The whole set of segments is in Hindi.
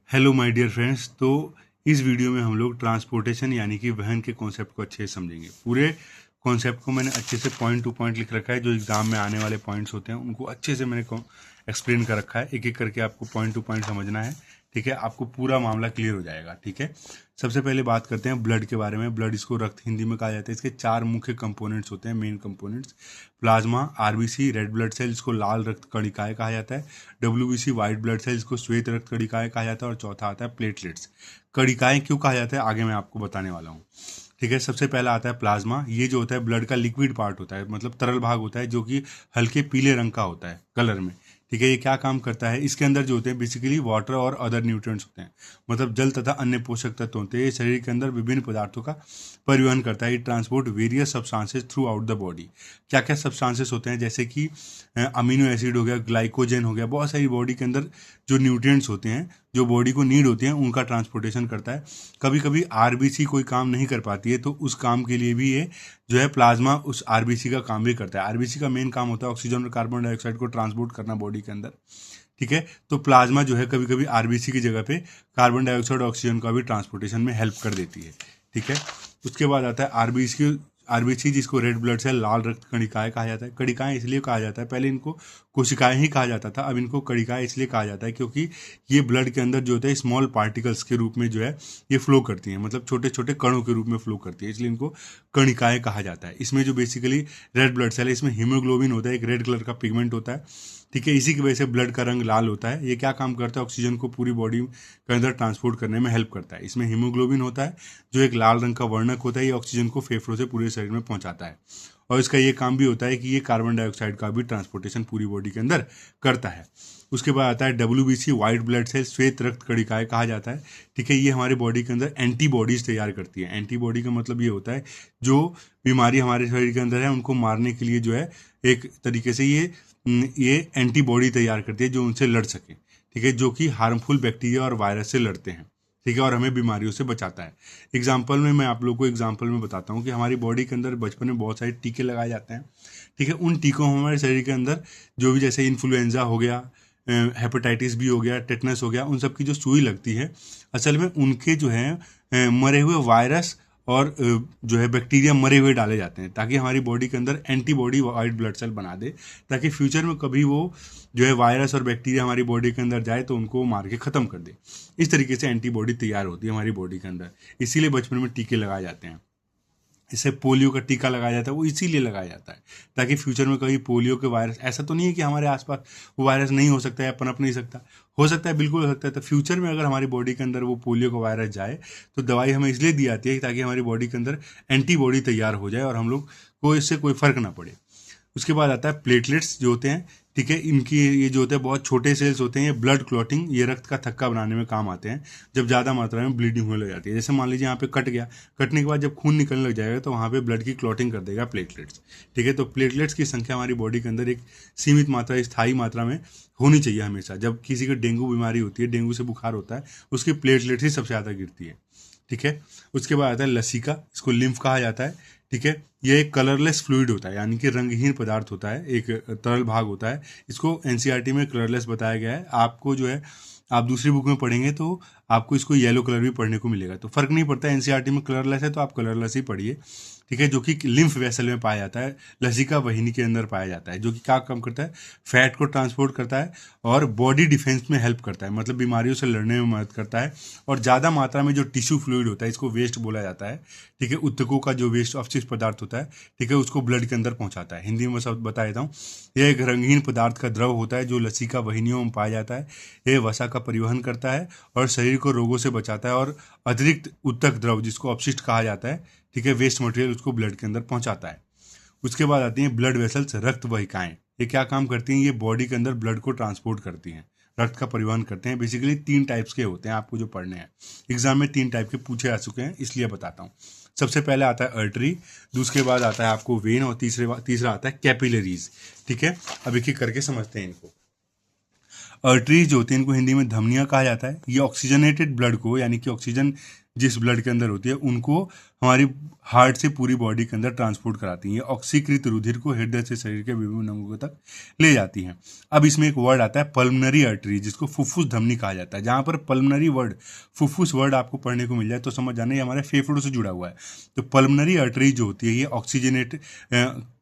Hello my dear friends. तो इस वीडियो में हम लोग ट्रांसपोर्टेशन यानी कि वहन के कॉन्सेप्ट को अच्छे से समझेंगे। पूरे कॉन्सेप्ट को मैंने अच्छे से पॉइंट टू पॉइंट लिख रखा है। जो एग्जाम में आने वाले पॉइंट्स होते हैं उनको अच्छे से मैंने एक्सप्लेन कर रखा है। एक एक करके आपको पॉइंट टू पॉइंट समझना है, ठीक है। आपको पूरा मामला क्लियर हो जाएगा, ठीक है। सबसे पहले बात करते हैं ब्लड के बारे में। ब्लड, इसको रक्त हिंदी में कहा जाता है। इसके 4 मुख्य कंपोनेंट्स होते हैं, main components. Plasma, RBC red blood cell, इसको लाल रक्त कणिकाएं कहा जाता है। डब्ल्यूबीसी वाइट ब्लड सेल, इसको श्वेत रक्त कणिकाएं कहा जाता है। और चौथा आता है प्लेटलेट्स। कणिकाएं क्यों कहा जाता है आगे मैं आपको बताने वाला हूँ, ठीक है। सबसे पहला आता है प्लाज्मा। ये जो होता है ब्लड का लिक्विड पार्ट होता है, मतलब तरल भाग होता है, जो कि हल्के पीले रंग का होता है कलर में, ठीक है। ये क्या काम करता है, इसके अंदर जो होते हैं बेसिकली वाटर और अदर न्यूट्रिएंट्स होते हैं, मतलब जल तथा अन्य पोषक तत्व होते हैं। ये शरीर के अंदर विभिन्न पदार्थों का परिवहन करता है। ये transport various substances through out the body. क्या क्या सब्सटेंसेस होते हैं, जैसे कि अमीनो एसिड हो गया, ग्लाइकोजन हो गया, बहुत सारी बॉडी के अंदर जो न्यूट्रिएंट्स होते हैं, जो बॉडी को नीड होती हैं, उनका ट्रांसपोर्टेशन करता है। कभी कभी आरबीसी कोई काम नहीं कर पाती है, तो उस काम के लिए भी ये जो है प्लाज्मा उस आरबीसी का काम भी करता है। आरबीसी का मेन काम होता है ऑक्सीजन और कार्बन डाइऑक्साइड को ट्रांसपोर्ट करना बॉडी के अंदर, ठीक है। तो प्लाज्मा जो है कभी कभी आरबीसी की जगह पे कार्बन डाइऑक्साइड और ऑक्सीजन का भी ट्रांसपोर्टेशन में हेल्प कर देती है, ठीक है। उसके बाद आता है आरबीसी जिसको रेड ब्लड सेल, लाल रक्त कणिकाएं कहा जाता है। कणिकाएं इसलिए कहा जाता है, पहले इनको कोशिकाएं ही कहा जाता था, अब इनको कणिकाएं इसलिए कहा जाता है क्योंकि ये ब्लड के अंदर जो होता है स्मॉल पार्टिकल्स के रूप में जो है ये फ्लो करती हैं, मतलब छोटे छोटे कणों के रूप में फ्लो करती है, इसलिए इनको कणिकाएं कहा जाता है। इसमें जो बेसिकली रेड ब्लड सेल है, इसमें हीमोग्लोबिन होता है, एक रेड कलर का पिगमेंट होता है, ठीक है। इसी की वजह से ब्लड का रंग लाल होता है। ये क्या काम करता है, ऑक्सीजन को पूरी बॉडी के अंदर ट्रांसपोर्ट करने में हेल्प करता है। इसमें हीमोग्लोबिन होता है जो एक लाल रंग का वर्णक होता है। ये ऑक्सीजन को फेफड़ों से पूरे शरीर में पहुंचाता है, और इसका ये काम भी होता है कि ये कार्बन डाइऑक्साइड का भी ट्रांसपोर्टेशन पूरी बॉडी के अंदर करता है। उसके बाद आता है डब्ल्यूबीसी वाइट ब्लड सेल, श्वेत रक्त कणिकाएं कहा जाता है, ठीक है। ये हमारे बॉडी के अंदर एंटीबॉडीज तैयार करती है। एंटीबॉडी का मतलब ये होता है जो बीमारी हमारे शरीर के अंदर है उनको मारने के लिए जो है एक तरीके से ये एंटीबॉडी तैयार करती है जो उनसे लड़ सके, ठीक है, जो कि हार्मफुल बैक्टीरिया और वायरस से लड़ते हैं, ठीक है, और हमें बीमारियों से बचाता है। एग्जाम्पल में मैं आप लोगों को एग्जाम्पल में बताता हूँ कि हमारी बॉडी के अंदर बचपन में बहुत सारे टीके लगाए जाते हैं, ठीक है। उन टीकों में हमारे शरीर के अंदर जो भी, जैसे इन्फ्लुएंजा हो गया, हेपेटाइटिस बी हो गया, टेटनस हो गया, उन सब की जो सुई लगती है, असल में उनके जो है मरे हुए वायरस और जो है बैक्टीरिया मरे हुए डाले जाते हैं, ताकि हमारी बॉडी के अंदर एंटीबॉडी वाइट ब्लड सेल बना दे, ताकि फ्यूचर में कभी वो जो है वायरस और बैक्टीरिया हमारी बॉडी के अंदर जाए तो उनको मार के ख़त्म कर दे। इस तरीके से एंटीबॉडी तैयार होती है हमारी बॉडी के अंदर, इसीलिए बचपन में टीके लगाए जाते हैं। इससे पोलियो का टीका लगाया जाता है, वो इसीलिए लगाया जाता है ताकि फ्यूचर में कभी पोलियो के वायरस, ऐसा तो नहीं है कि हमारे आसपास वो वायरस नहीं हो सकता है या पनप नहीं सकता, हो सकता है, बिल्कुल हो सकता है। तो फ्यूचर में अगर हमारी बॉडी के अंदर वो पोलियो का वायरस जाए तो दवाई हमें इसलिए दी जाती है ताकि हमारी बॉडी के अंदर एंटीबॉडी तैयार हो जाए और हम लोग को इससे कोई फर्क ना पड़े। उसके बाद आता है प्लेटलेट्स जो होते हैं, ठीक है। इनकी ये जो होते हैं बहुत छोटे सेल्स होते हैं, ये ब्लड क्लॉटिंग, ये रक्त का थक्का बनाने में काम आते हैं जब ज़्यादा मात्रा में ब्लीडिंग होने लग जाती है। जैसे मान लीजिए यहाँ पे कट गया, कटने के बाद जब खून निकलने लग जाएगा तो वहाँ पे ब्लड की क्लॉटिंग कर देगा प्लेटलेट्स, ठीक है। तो प्लेटलेट्स की संख्या हमारी बॉडी के अंदर एक सीमित मात्रा, स्थायी मात्रा में होनी चाहिए हमेशा। जब किसी को डेंगू बीमारी होती है, डेंगू से बुखार होता है, उसकी प्लेटलेट्स ही सबसे ज़्यादा गिरती है, ठीक है। उसके बाद आता है लसिका, इसको लिम्फ कहा जाता है, ठीक है। ये एक कलरलेस फ्लूइड होता है, यानी कि रंगहीन पदार्थ होता है, एक तरल भाग होता है। इसको एनसीईआरटी में कलरलेस बताया गया है। आपको जो है, आप दूसरी बुक में पढ़ेंगे तो आपको इसको येलो कलर भी पढ़ने को मिलेगा, तो फर्क नहीं पड़ता। एनसीईआरटी में कलरलेस है तो आप कलरलेस ही पढ़िए, ठीक है। जो कि लिम्फ वेसल में पाया जाता है, लसिका वहिनी के अंदर पाया जाता है, जो कि क्या काम करता है, फैट को ट्रांसपोर्ट करता है और बॉडी डिफेंस में हेल्प करता है, मतलब बीमारियों से लड़ने में मदद करता है। और ज़्यादा मात्रा में जो टिश्यू फ्लूइड होता है, इसको वेस्ट बोला जाता है, ठीक है। ऊतकों का जो वेस्ट अपशिष्ट पदार्थ होता है, ठीक है, उसको ब्लड के अंदर पहुंचाता है। हिंदी में सब बता देता हूँ। यह एक रंगहीन पदार्थ का द्रव होता है जो लसिका वहिनियों में पाया जाता है। यह वसा का परिवहन करता है और शरीर को रोगों से बचाता है, और अतिरिक्त ऊतक द्रव जिसको अपशिष्ट कहा जाता है, ठीक है, वेस्ट मटेरियल, उसको ब्लड के अंदर पहुंचाता है। उसके बाद आती हैं ब्लड वेसल्स, रक्त वाहिकाएं। ये क्या काम करती हैं, ये बॉडी के अंदर ब्लड को ट्रांसपोर्ट करती हैं, रक्त का परिवहन करते हैं। बेसिकली 3 टाइप्स के होते हैं, आपको जो पढ़ने हैं एग्जाम में 3 टाइप के पूछे आ चुके हैं, इसलिए बताता हूँ। सबसे पहले आता है अर्टरी, दूसरे बाद आता है आपको वेन, और तीसरा आता है कैपिलरीज, ठीक है। अब एक एक करके समझते हैं इनको। अर्टरीज जो होती हैं, इनको हिंदी में धमनियाँ कहा जाता है। ये ऑक्सीजनेटेड ब्लड को, यानी कि ऑक्सीजन जिस ब्लड के अंदर होती है उनको हमारी हार्ट से पूरी बॉडी के अंदर ट्रांसपोर्ट कराती हैं। ऑक्सीकृत रुधिर को हृदय से शरीर के विभिन्न अंगों तक ले जाती हैं। अब इसमें एक वर्ड आता है पल्मनरी आर्टरी, जिसको फुफ्फुस धमनी कहा जाता है। जहां पर पल्मनरी वर्ड, फुफ्फुस वर्ड आपको पढ़ने को मिल जाए तो समझ जाना ये हमारे फेफड़ों से जुड़ा हुआ है। तो पल्मनरी आर्टरी जो होती है ये ऑक्सीजनेट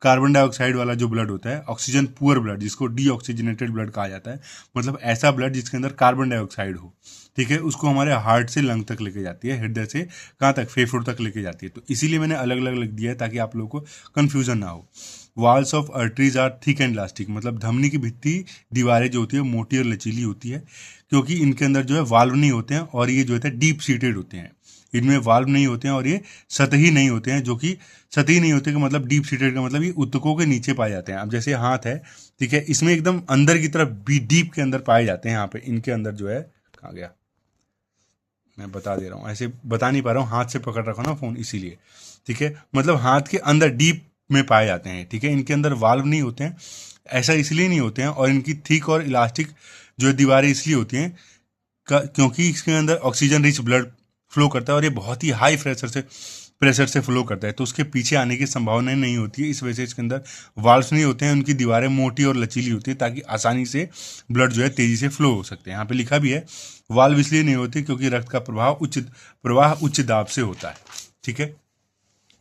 कार्बन डाइऑक्साइड वाला जो ब्लड होता है, ऑक्सीजन पुअर ब्लड, जिसको डीऑक्सीजनेटेड ब्लड कहा जाता है, मतलब ऐसा ब्लड जिसके अंदर कार्बन डाइऑक्साइड हो, ठीक है, उसको हमारे हार्ट से लंग तक लेके जाती है, हृदय से कहाँ तक, फेफड़ों तक लेके जाती है। तो इसीलिए मैंने अलग अलग लिख दिया है ताकि आप लोगों को कंफ्यूजन ना हो। Walls of arteries are thick and elastic, मतलब धमनी की भित्ति दीवारें जो होती है मोटी और लचीली होती है, क्योंकि इनके अंदर जो है वाल्व नहीं होते हैं और ये जो होते हैं डीप सीटेड होते हैं। इनमें वाल्व नहीं होते हैं और ये सतही नहीं होते हैं, जो कि सतही नहीं होते का मतलब डीप सीटेड का मतलब ये ऊतकों के नीचे पाए जाते हैं। अब जैसे हाथ है, ठीक है, इसमें एकदम अंदर की तरफ डीप के अंदर पाए जाते हैं। यहाँ पे इनके अंदर जो है, कहाँ गया, मैं बता दे रहा हूँ, ऐसे बता नहीं पा रहा हूँ, हाथ से पकड़ रखा ना फोन इसीलिए, ठीक है, मतलब हाथ के अंदर डीप में पाए जाते हैं, ठीक है। इनके अंदर वाल्व नहीं होते हैं, ऐसा इसलिए नहीं होते हैं, और इनकी थिक और इलास्टिक जो दीवारें इसलिए होती हैं क्योंकि इसके अंदर ऑक्सीजन रिच ब्लड फ्लो करता है और ये बहुत ही हाई प्रेशर से फ्लो करता है, तो उसके पीछे आने की संभावना नहीं होती है। इस वजह से इसके अंदर वाल्व्स नहीं होते हैं, उनकी दीवारें मोटी और लचीली होती है ताकि आसानी से ब्लड जो है तेजी से फ्लो हो सकते हैं। यहाँ पे लिखा भी है वाल्व इसलिए नहीं होते क्योंकि रक्त का प्रवाह उच्च दाब से होता है, ठीक है।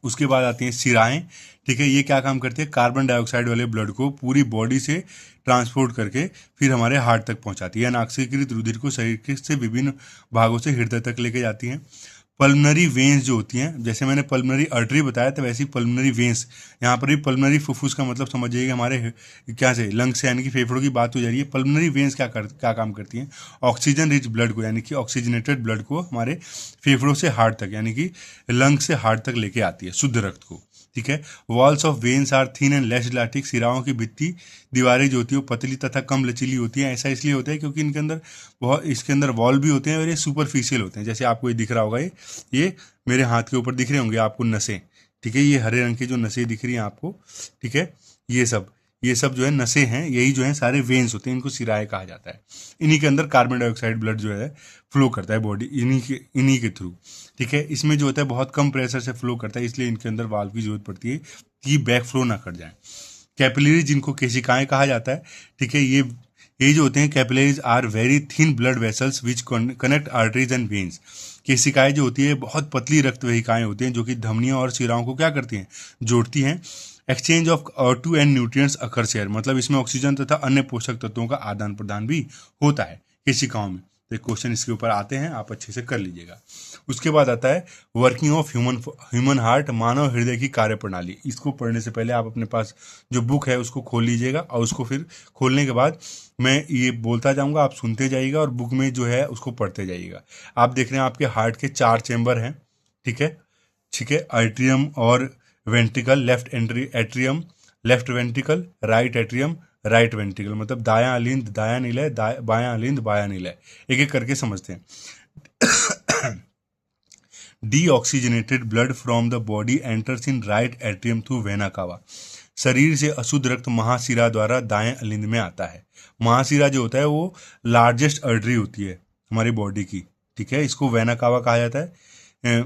उसके बाद आती हैं शिराएं, ठीक है, ये क्या काम करती है, कार्बन डाइऑक्साइड वाले ब्लड को पूरी बॉडी से ट्रांसपोर्ट करके फिर हमारे हार्ट तक पहुंचाती है। ऑक्सीकृत रुधिर को शरीर से विभिन्न भागों से हृदय तक लेके जाती हैं। पल्मनरी वेन्स जो होती हैं, जैसे मैंने पल्मनरी आर्टरी बताया था, वैसे ही पल्मनरी वेन्स, यहाँ पर भी पल्मनरी फुफ्फुस का मतलब समझ जाइएगा हमारे क्या से, लंग से, यानी कि फेफड़ों की बात हो जा रही है। पल्मनरी वेन्स क्या काम करती हैं, ऑक्सीजन रिच ब्लड को, यानी कि ऑक्सीजनेटेड ब्लड को हमारे फेफड़ों से हार्ट तक, यानी कि लंग से हार्ट तक लेके आती है, शुद्ध रक्त को, ठीक है। Walls of veins are thin and less elastic, सिराओं की भित्ति दीवारें जो होती है वो पतली तथा कम लचीली होती हैं। ऐसा इसलिए होता है क्योंकि इनके अंदर इसके अंदर वॉल्व भी होते हैं और ये सुपरफिशियल होते हैं। जैसे आपको ये दिख रहा होगा, ये मेरे हाथ के ऊपर दिख रहे होंगे आपको नसें, ठीक है, ये हरे रंग की जो नसें दिख रही हैं आपको, ठीक है, ये सब जो है नसें हैं, यही जो है सारे वेन्स होते हैं, इनको सिराएं कहा जाता है। इन्हीं के अंदर कार्बन डाइऑक्साइड ब्लड जो है फ्लो करता है बॉडी, इन्हीं के थ्रू, ठीक है। इसमें जो होता है बहुत कम प्रेशर से फ्लो करता है, इसलिए इनके अंदर वाल्व की जरूरत पड़ती है कि बैक फ्लो ना कर जाए। कैपिलरी, जिनको केशिकाएं कहा जाता है, ठीक है, ये जो होते हैं capillaries are very thin blood vessels which connect arteries and veins. केशिकाएं जो होती है बहुत पतली रक्त वाहिकाएं होती हैं जो कि धमनियों और शिराओं को क्या करती हैं, जोड़ती हैं। Exchange of O2 and nutrients occur share, मतलब इसमें ऑक्सीजन तथा अन्य पोषक तत्वों का आदान प्रदान भी होता है केशिकाओं में। तो क्वेश्चन इसके ऊपर आते हैं, आप अच्छे से कर लीजिएगा। उसके बाद आता है वर्किंग ऑफ ह्यूमन हार्ट, मानव हृदय की कार्य प्रणाली। इसको पढ़ने से पहले आप अपने पास जो बुक है उसको खोल लीजिएगा और उसको फिर खोलने के बाद मैं ये बोलता जाऊंगा, आप सुनते जाइएगा और बुक में जो है उसको पढ़ते जाइएगा। आप देख रहे हैं आपके हार्ट के 4 चैम्बर हैं, ठीक है, एट्रियम और ventricle, left atrium, left ventricle, right atrium, right ventricle, मतलब दायां अलिंद दायां निलय, बायां अलिंद बायां निलय। एक एक करके समझते हैं। Deoxygenated blood from the body enters in right atrium through vena cava. शरीर से अशुद्ध रक्त महाशिरा द्वारा दाएं अलिंद में आता है। महाशिरा जो होता है वो लार्जेस्ट आर्टरी होती है हमारी बॉडी की, ठीक है, इसको वेना कावा कहा जाता है।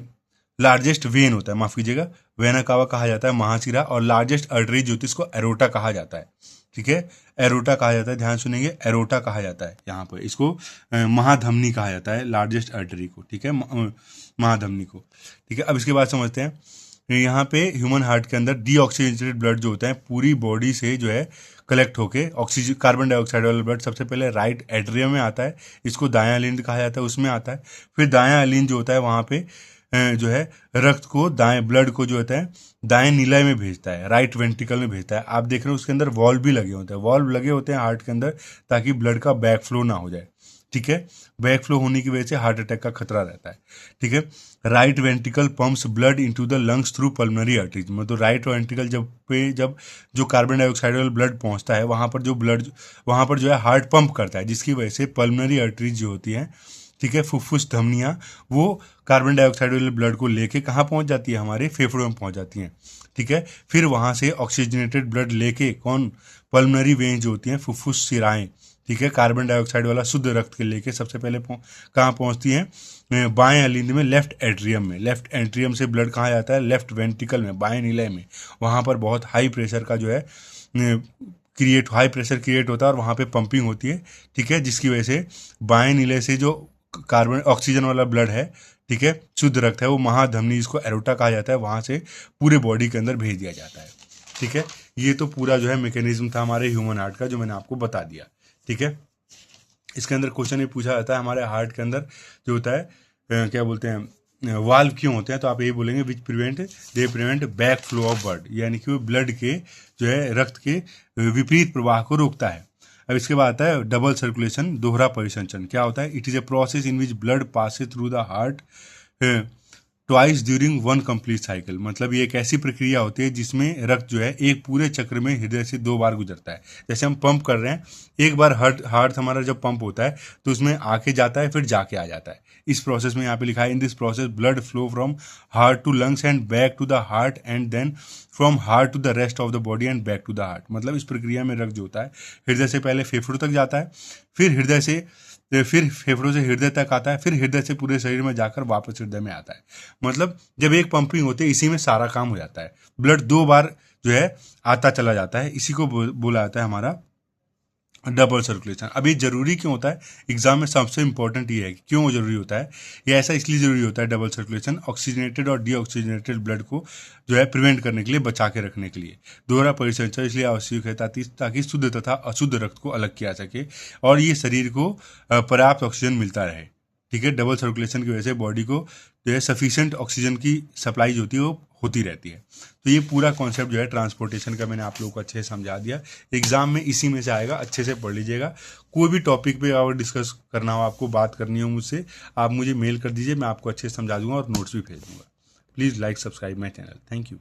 लार्जेस्ट वेन होता है, माफ कीजिएगा, वेना कावा कहा जाता है महाशिरा, और लार्जेस्ट आर्टरी जो होती है इसको एरोटा कहा जाता है, ठीक है, एरोटा कहा जाता है, ध्यान सुनेंगे, एरोटा कहा जाता है। यहाँ पर इसको महाधमनी कहा जाता है, लार्जेस्ट आर्टरी को, ठीक है, महाधमनी को, ठीक है। अब इसके बाद समझते हैं, यहाँ पे ह्यूमन हार्ट के अंदर डीऑक्सीजनेटेड ब्लड जो होता है पूरी बॉडी से जो है कलेक्ट होके ऑक्सीजन कार्बन डाइऑक्साइड वाला ब्लड सबसे पहले राइट एट्रियम में आता है, इसको दायां अलिंद कहा जाता है, उसमें आता है। फिर दायां अलिंद जो होता है वहाँ पे जो है रक्त को, दाएं ब्लड को जो होता है दाएं निलय में भेजता है, राइट वेंट्रिकल में भेजता है। आप देख रहे हो उसके अंदर वॉल्व भी लगे होते हैं, वॉल्व लगे होते हैं हार्ट के अंदर ताकि ब्लड का बैक फ्लो ना हो जाए, ठीक है, बैक फ्लो होने की वजह से हार्ट अटैक का खतरा रहता है, ठीक है। Right ventricle pumps blood into the lungs through pulmonary arteries, मतलब राइट वेंट्रिकल जब जो कार्बन डाइऑक्साइड वाला ब्लड पहुंचता है वहां पर जो है हार्ट पंप करता है, जिसकी वजह से पल्मनरी आर्टरीज जो होती हैं, ठीक है, फुफ्फुस धमनियाँ, वो कार्बन डाइऑक्साइड वाले ब्लड को लेके कहाँ पहुंच जाती है, हमारे फेफड़ों में पहुंच जाती हैं, ठीक है। फिर वहां से ऑक्सीजनेटेड ब्लड लेके पल्मनरी वेन जो होती हैं, फुफ्फुस शिराएं, ठीक है। कार्बन डाइऑक्साइड वाला शुद्ध रक्त के लेके सबसे पहले कहाँ पहुँचती हैं, बाएं अलिंद में, लेफ्ट एट्रियम में। लेफ्ट एट्रियम से ब्लड कहाँ जाता है, लेफ्ट वेंट्रिकल में, बाएं निलय में। वहाँ पर बहुत हाई प्रेशर का जो है हाई प्रेशर क्रिएट होता है और वहाँ पे पंपिंग होती है, ठीक है, जिसकी वजह से बाएं निलय से जो कार्बन ऑक्सीजन वाला ब्लड है, ठीक है, शुद्ध रक्त है, वो महाधमनी, जिसको एरोटा कहा जाता है, वहाँ से पूरे बॉडी के अंदर भेज दिया जाता है, ठीक है। ये तो पूरा जो है मैकेनिज्म था हमारे ह्यूमन हार्ट का, जो मैंने आपको बता दिया, ठीक है। इसके अंदर क्वेश्चन ये पूछा जाता है हमारे हार्ट के अंदर जो होता है, क्या बोलते हैं, वाल्व क्यों होते हैं, तो आप यही बोलेंगे which prevent back flow of blood, यानी कि वो ब्लड के जो है रक्त के विपरीत प्रवाह को रोकता है। अब इसके बाद आता है डबल सर्कुलेशन, दोहरा परिसंचरण। क्या होता है, it is a process in which blood passes through the heart twice during one complete cycle. मतलब ये एक ऐसी प्रक्रिया होती है जिसमें रक्त जो है एक पूरे चक्र में हृदय से 2 बार गुजरता है। जैसे हम पंप कर रहे हैं, एक बार हार्ट हमारा जब पंप होता है तो उसमें आके जाता है, फिर जाके आ जाता है। इस प्रोसेस में यहाँ पे लिखा है, in this process blood flow from heart to lungs and back to the heart and then from heart to the rest of the body and back to the heart. मतलब इस प्रक्रिया में रक्त जो होता है हृदय से पहले फेफड़ों तक जाता है, फिर फेफड़ों से हृदय तक आता है, फिर हृदय से पूरे शरीर में जाकर वापस हृदय में आता है। मतलब जब एक पंपिंग होती है, इसी में सारा काम हो जाता है। ब्लड 2 बार जो है आता चला जाता है, इसी को बोला जाता है हमारा डबल सर्कुलेशन। अब ये जरूरी क्यों होता है, एग्जाम में सबसे इंपॉर्टेंट ये है कि क्यों जरूरी होता है। ये ऐसा इसलिए जरूरी होता है डबल सर्कुलेशन, ऑक्सीजनेटेड और डीऑक्सीजनेटेड ब्लड को जो है प्रिवेंट करने के लिए, बचा के रखने के लिए। दोहरा परिसंचरण इसलिए आवश्यक है ताकि शुद्ध तथा अशुद्ध रक्त को अलग किया सके और ये शरीर को पर्याप्त ऑक्सीजन मिलता रहे, ठीक है। डबल सर्कुलेशन की वजह से बॉडी को जो है सफिशिएंट ऑक्सीजन की सप्लाई जो होती है वो होती रहती है। तो ये पूरा कॉन्सेप्ट जो है ट्रांसपोर्टेशन का मैंने आप लोगों को अच्छे से समझा दिया। एग्जाम में इसी में से आएगा, अच्छे से पढ़ लीजिएगा। कोई भी टॉपिक पे अगर डिस्कस करना हो, आपको बात करनी हो मुझसे, आप मुझे मेल कर दीजिए, मैं आपको अच्छे से समझा दूंगा और नोट्स भी भेज दूंगा। Please like subscribe my channel. Thank you.